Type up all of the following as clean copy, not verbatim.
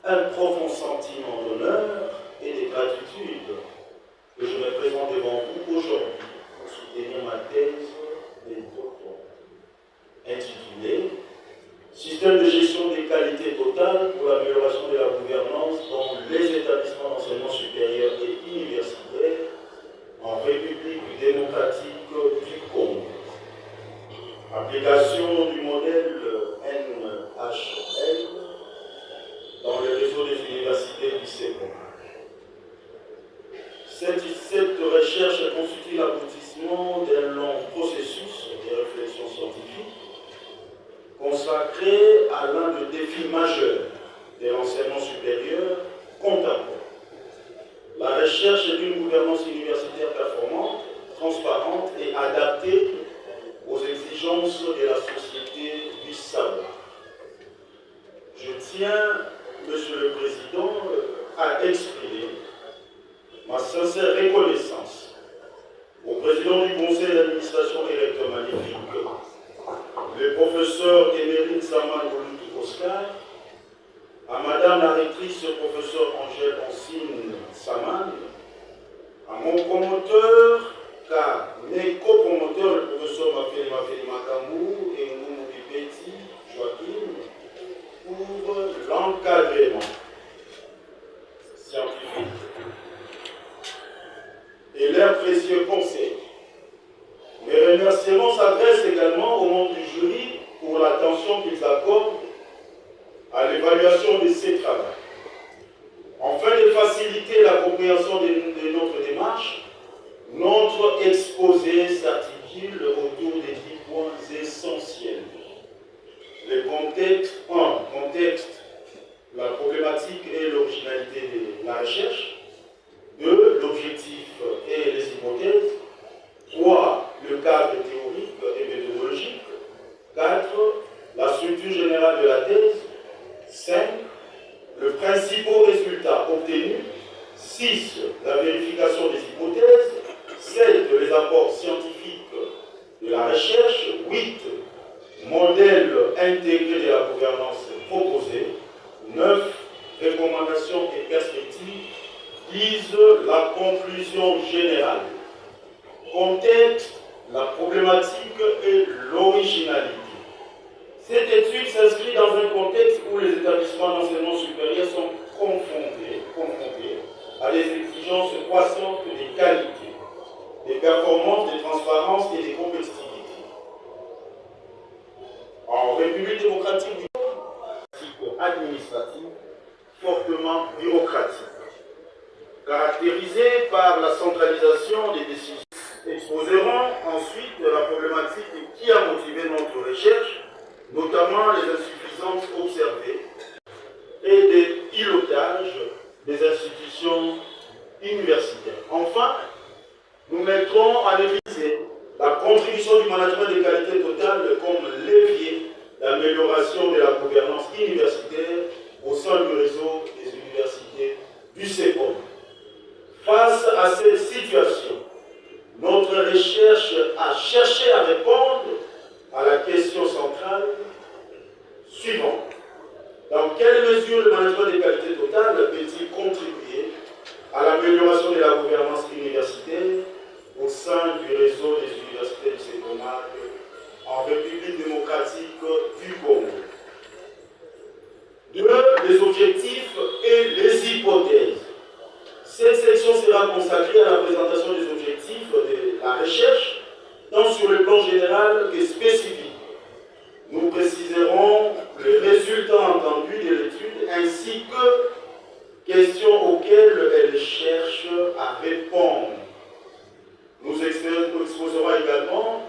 un profond sentiment d'honneur et de gratitude que je me présente devant vous aujourd'hui pour soutenir ma thèse de doctorat intitulée « Système de gestion des qualités totales pour l'amélioration de la gouvernance dans les établissements d'enseignement supérieur et universitaire en République démocratique du Congo. Application du modèle NHL dans le réseau des universités du CEPOM. Cette recherche constitue l'aboutissement d'un long processus de réflexion scientifique consacré à l'un des défis majeurs de l'enseignement supérieur contemporain. La recherche d'une gouvernance universitaire performante, transparente et adaptée aux exigences de la société du savoir. Je tiens, Monsieur le Président, à exprimer ma sincère reconnaissance au Président du Conseil d'administration et recteur magnifique, le professeur émérite Saman Oscar, à Madame la rectrice professeur Angèle Ancine Saman, à mon promoteur, car mes copromoteurs, le professeur Mafeli Makamou et Ngoumou Pipeti Joachim, pour l'encadrement scientifique et leurs précieux conseils. Mes remerciements s'adressent également au membre du jury pour l'attention qu'ils accordent à l'évaluation de ces travaux. Afin de faciliter la compréhension de notre démarche, notre exposé s'articule autour des 10 points essentiels. Le contexte 1. Contexte, la problématique et l'originalité de la recherche. 2. L'objectif et les hypothèses. 3. Le cadre théorique et méthodologique. 4. La structure générale de la thèse. 5. Le principal résultat obtenu. 6. La vérification des hypothèses. 7. Les apports scientifiques de la recherche. 8. Modèle intégré de la gouvernance proposée. 9. Recommandations et perspectives. 10. La conclusion générale. Contexte, la problématique et l'originalité. Cette étude s'inscrit dans un contexte où les établissements d'enseignement supérieur sont confrontés à des exigences croissantes de qualité, de performance, de transparence et de compétitivité. En République démocratique du Congo, administrative fortement bureaucratique, caractérisée par la centralisation des décisions. Exposerons ensuite la problématique qui a motivé notre recherche, notamment les insuffisances observées et des pilotages des institutions universitaires. Enfin, nous mettrons en évidence la contribution du management des qualités totales comme levier d'amélioration de la gouvernance universitaire au sein du réseau des universités du CEPOM. Face à cette situation, notre recherche a cherché à répondre à la question centrale suivante. Dans quelle mesure le management des qualités totales peut-il contribuer à l'amélioration de la gouvernance universitaire au sein du réseau des universités du CEPOM en République démocratique du Congo? 2. Les objectifs et les hypothèses. Cette section sera consacrée à la présentation des objectifs de la recherche, tant sur le plan général que spécifique. Nous préciserons les résultats entendus de l'étude ainsi que questions auxquelles elle cherche à répondre. Nous exposerons également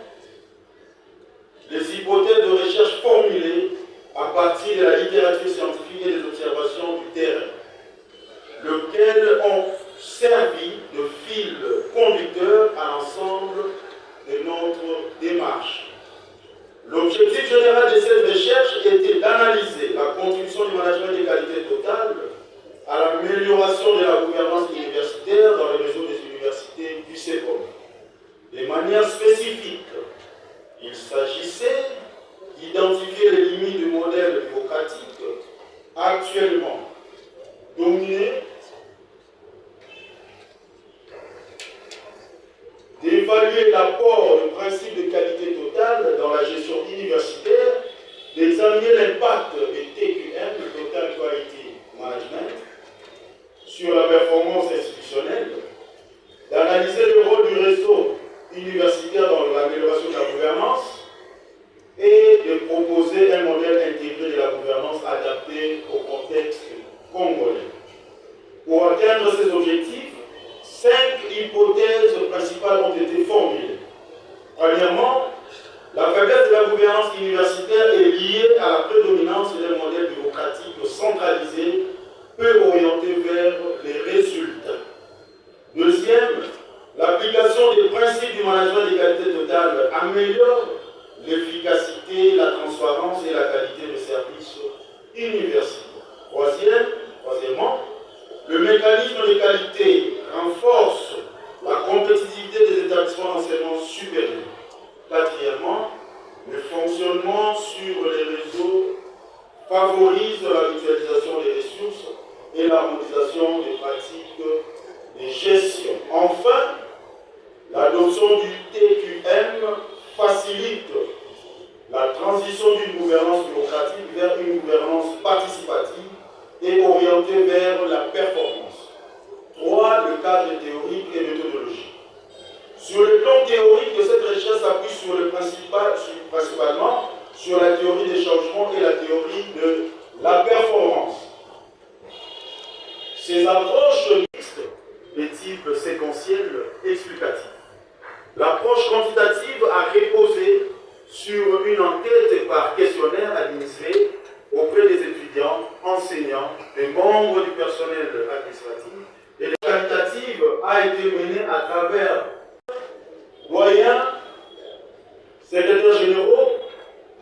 les hypothèses de recherche formulées à partir de la littérature scientifique et des observations du terrain, lesquelles ont servi de fil conducteur à l'ensemble de notre démarche. L'objectif général de cette recherche était d'analyser la contribution du management des qualités totales à l'amélioration de la gouvernance universitaire dans le réseau des universités du CEPOM. De manière spécifique, il s'agissait d'identifier les limites du modèle bureaucratique actuellement dominée, d'évaluer l'apport du principe de qualité totale dans la gestion universitaire, d'examiner l'impact des TQM, Total Quality Management, sur la performance institutionnelle, d'analyser le rôle du réseau universitaire dans l'amélioration de la gouvernance et de proposer un modèle intégré de la gouvernance adapté au contexte congolais. Pour atteindre ces objectifs, 5 hypothèses principales ont été formulées. Premièrement, la faiblesse de la gouvernance universitaire est liée à la prédominance d'un modèle bureaucratique centralisé, peu orienté vers les résultats. Deuxième, l'application des principes du management des qualités totales améliore l'efficacité, la transparence et la qualité des services universitaires. Troisièmement, le mécanisme de qualité renforce la compétitivité des établissements d'enseignement supérieur. Quatrièmement, le fonctionnement sur les réseaux favorise la mutualisation des ressources et l'harmonisation des pratiques de gestion. Enfin, l'adoption du TQM facilite la transition d'une gouvernance bureaucratique vers une gouvernance participative et orientée vers la performance. 3. Le cadre théorique et méthodologique. Sur le plan théorique, cette recherche s'appuie principalement sur la théorie des changements et la théorie de la performance. Ces approches mixtes de type séquentiel explicatif. L'approche quantitative a reposé sur une enquête par questionnaire administrée auprès des étudiants, enseignants, des membres du personnel administratif. Et la qualitative a été menée à travers doyens, secrétaires généraux,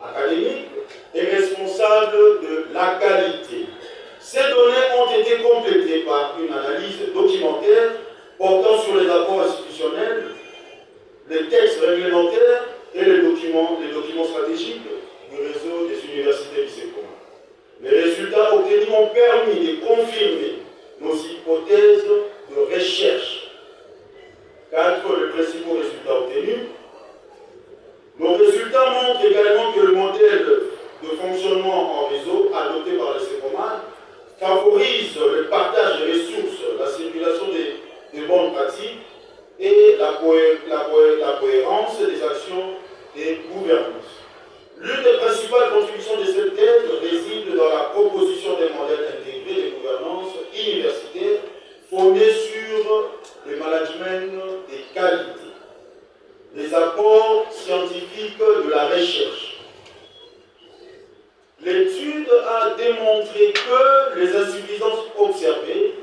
académiques et responsables de la qualité. Ces données ont été complétées par une analyse documentaire portant sur les apports institutionnels, les textes réglementaires et les documents stratégiques du réseau des universités lycées communs. Les résultats obtenus ont permis de confirmer nos hypothèses de recherche. 4. Les principaux résultats obtenus. Nos résultats montrent également que le modèle de fonctionnement en réseau adopté par le CEPOMAN favorise le partage des ressources, la circulation des bonnes pratiques et la cohérence des actions des gouvernances. L'une des principales contributions de cette thèse réside dans la proposition d'un modèle intégré de gouvernance universitaire fondé sur le management des qualités, les apports scientifiques de la recherche. L'étude a démontré que les insuffisances observées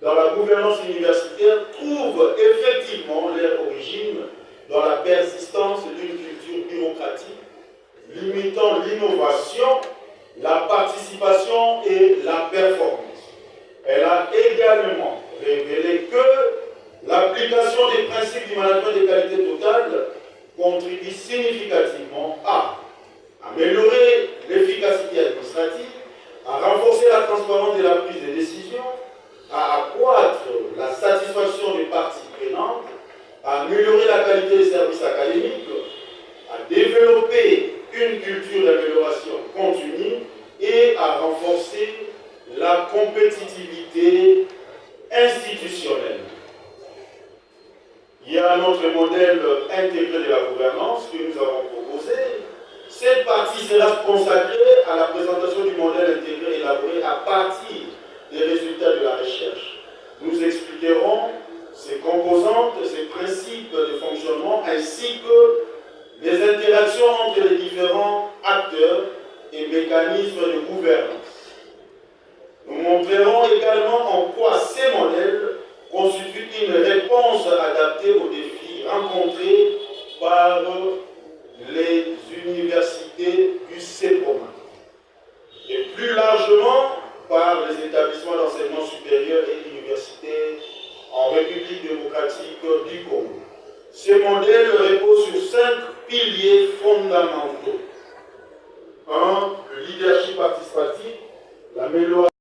dans la gouvernance universitaire trouvent effectivement leur origine dans la persistance d'une culture bureaucratique limitant l'innovation, la participation et la performance. Elle a également révélé que l'application des principes du management des qualités totales contribue significativement à améliorer l'efficacité administrative, à renforcer la transparence de la prise de décision, à accroître la satisfaction des parties prenantes, à améliorer la qualité des services académiques, à développer une culture d'amélioration continue et à renforcer la compétitivité institutionnelle. Il y a un autre modèle intégré de la gouvernance que nous avons proposé. Cette partie sera consacrée à la présentation du modèle intégré élaboré à partir des résultats de la recherche. Nous expliquerons ses composantes, ses principes de fonctionnement ainsi que les interactions entre les différents acteurs et mécanismes de gouvernance. Nous montrerons également en quoi ces modèles constituent une réponse adaptée aux défis rencontrés par les universités du CEPOMAN et plus largement par les établissements d'enseignement supérieur et universitaires en République démocratique du Congo. Ce modèle repose sur 5 piliers fondamentaux. 1. Le leadership participatif, l'amélioration